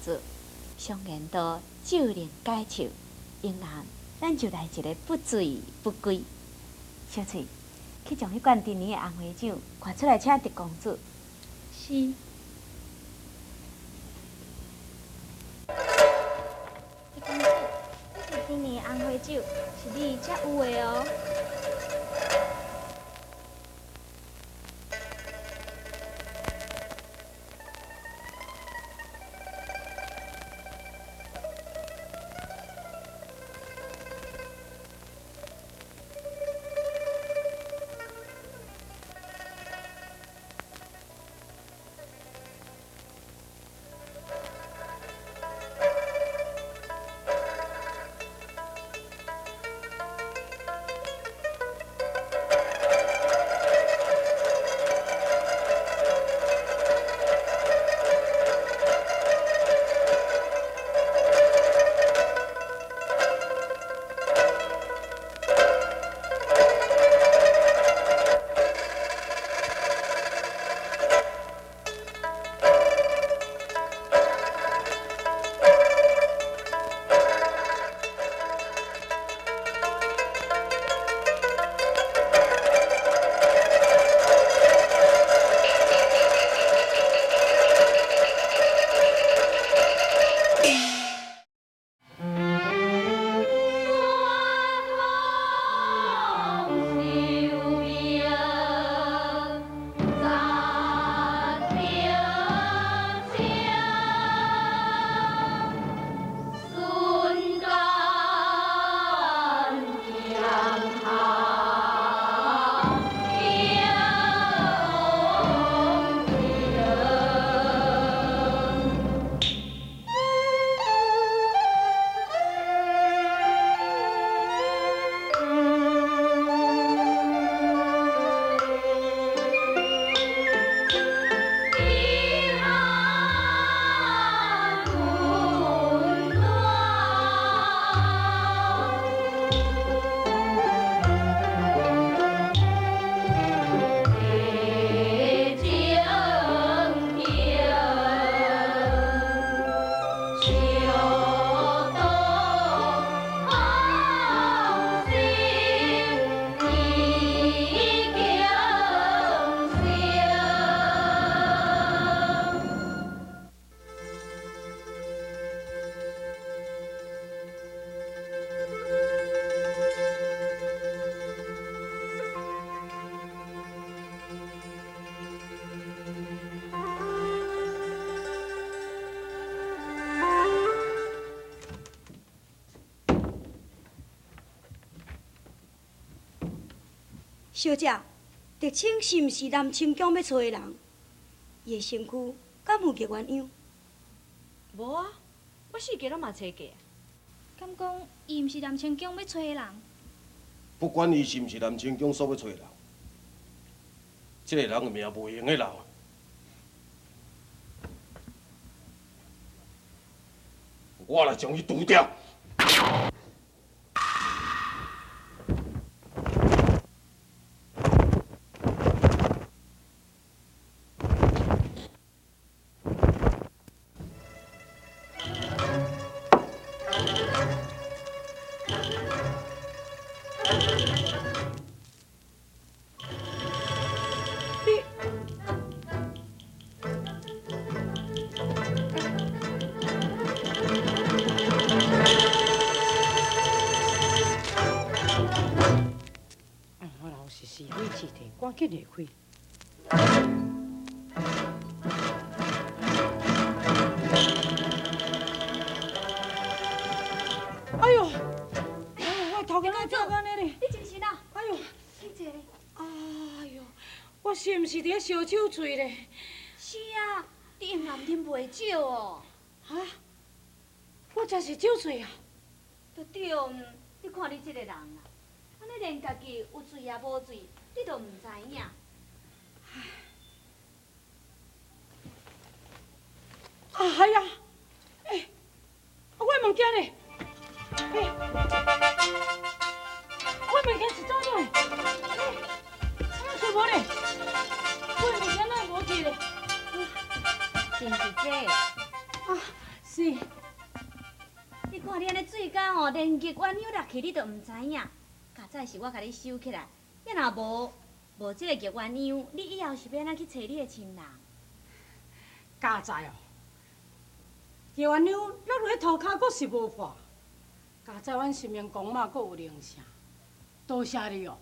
子，常言道酒能解愁，因然咱就来一个不醉不归。小翠，去将迄罐陈年的红花酒掼出来，请狄公主。是。狄公主，这是陈年的红花酒，是你才有的哦。小姐，狄青是毋是南清宫要找的人？伊的身躯敢有个鸳鸯？无啊，我四界拢嘛找过。敢讲伊毋是南清宫要找的人？不管伊是毋是南清宫所要找的人，这个人的命袂用的留。我来将伊除掉。赶紧离开！哎呦，我头壳哪照安尼哩？你真是哪？哎呦，请坐。哎呦，我是毋是伫咧烧酒醉咧？是啊，你用南啉袂少哦。啊？我真是酒醉啊！对对，你看你这个人啊，安尼连家己有醉也无醉，你都毋知影。哎呀，哎，我的物件呢？哎，我的物件是怎样？哎，哪找无呢？我的物件哪会无去咧？真是这？啊，是，你看你安尼水缸哦，连月弯扭落去你都毋知影。较早是我甲你收起来，你若无即个月弯扭，你以后是要安怎去找你的亲人？家在哦，叶弯妞落落涂骹，阁是无破。家在阮心灵公嘛，阁有铃声。多谢你哦。